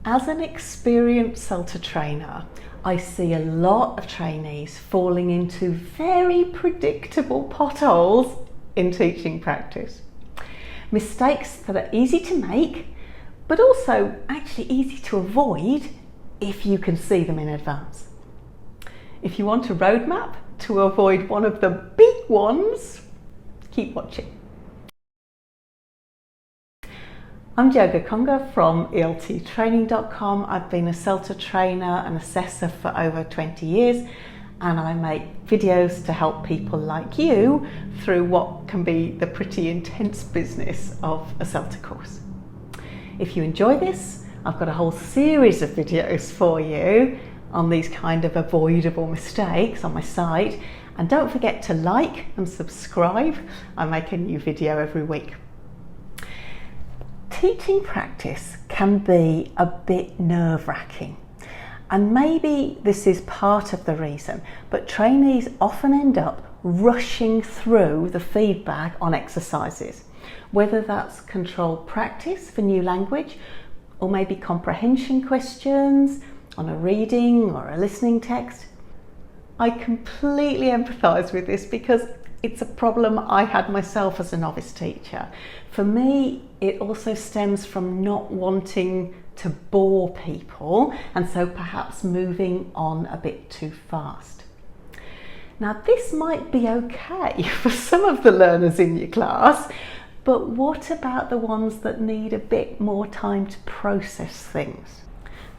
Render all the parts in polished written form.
As an experienced CELTA trainer, I see a lot of trainees falling into very predictable potholes in teaching practice. Mistakes that are easy to make, but also actually easy to avoid if you can see them in advance. If you want a roadmap to avoid one of the big ones, keep watching. I'm Joga Conga from elttraining.com. I've been a CELTA trainer and assessor for over 20 years, and I make videos to help people like you through what can be the pretty intense business of a CELTA course. If you enjoy this, I've got a whole series of videos for you on these kind of avoidable mistakes on my site, and don't forget to like and subscribe. I make a new video every week. Teaching practice can be a bit nerve-wracking, and maybe this is part of the reason, but trainees often end up rushing through the feedback on exercises, whether that's controlled practice for new language, or maybe comprehension questions on a reading or a listening text. I completely empathise with this because it's a problem I had myself as a novice teacher. For me, it also stems from not wanting to bore people, and so perhaps moving on a bit too fast. Now, this might be okay for some of the learners in your class, but what about the ones that need a bit more time to process things?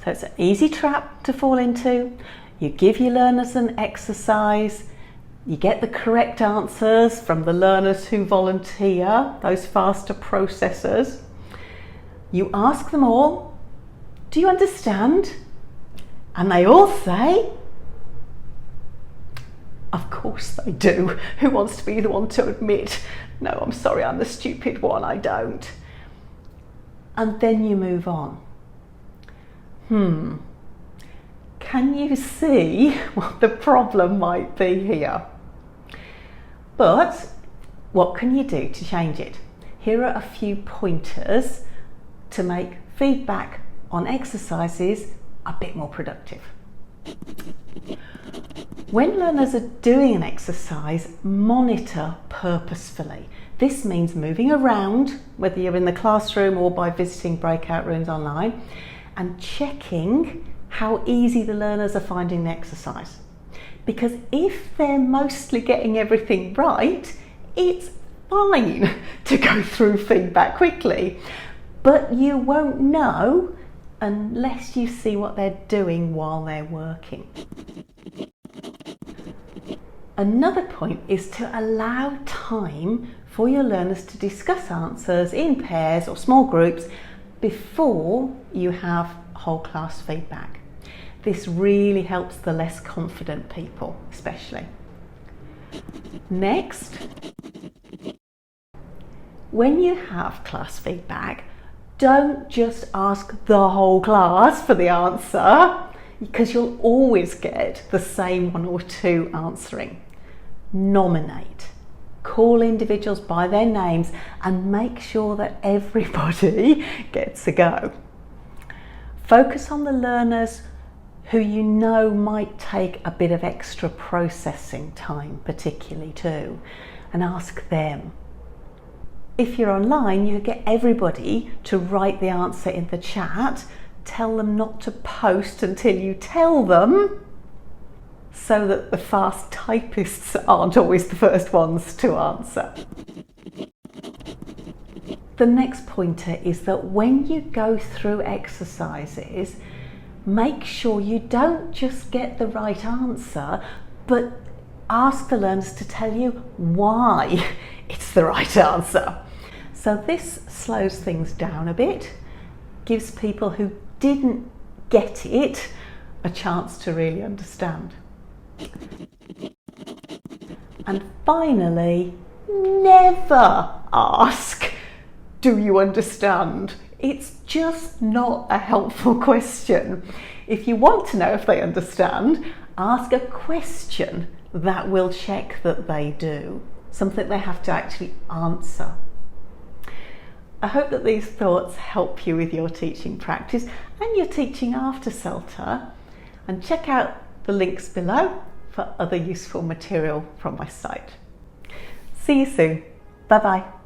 So it's an easy trap to fall into. You give your learners an exercise, you get the correct answers from the learners who volunteer, those faster processors. You ask them all, do you understand? And they all say, of course they do. Who wants to be the one to admit, no, I'm sorry, I'm the stupid one, I don't. And then you move on. Can you see what the problem might be here? But what can you do to change it? Here are a few pointers to make feedback on exercises a bit more productive. When learners are doing an exercise, monitor purposefully. This means moving around, whether you're in the classroom or by visiting breakout rooms online, and checking how easy the learners are finding the exercise. Because if they're mostly getting everything right, it's fine to go through feedback quickly, but you won't know unless you see what they're doing while they're working. Another point is to allow time for your learners to discuss answers in pairs or small groups before you have whole class feedback. This really helps the less confident people, especially. Next, when you have class feedback, don't just ask the whole class for the answer, because you'll always get the same one or two answering. Nominate. Call individuals by their names and make sure that everybody gets a go. Focus on the learners who you know might take a bit of extra processing time, particularly too, and ask them. If you're online, you get everybody to write the answer in the chat. Tell them not to post until you tell them, so that the fast typists aren't always the first ones to answer. The next pointer is that when you go through exercises, make sure you don't just get the right answer, but ask the learners to tell you why it's the right answer. So this slows things down a bit, gives people who didn't get it a chance to really understand. And finally, never ask, do you understand? It's just not a helpful question. If you want to know if they understand, ask a question that will check that they do, something they have to actually answer. I hope that these thoughts help you with your teaching practice and your teaching after CELTA, and check out the links below for other useful material from my site. See you soon. Bye bye.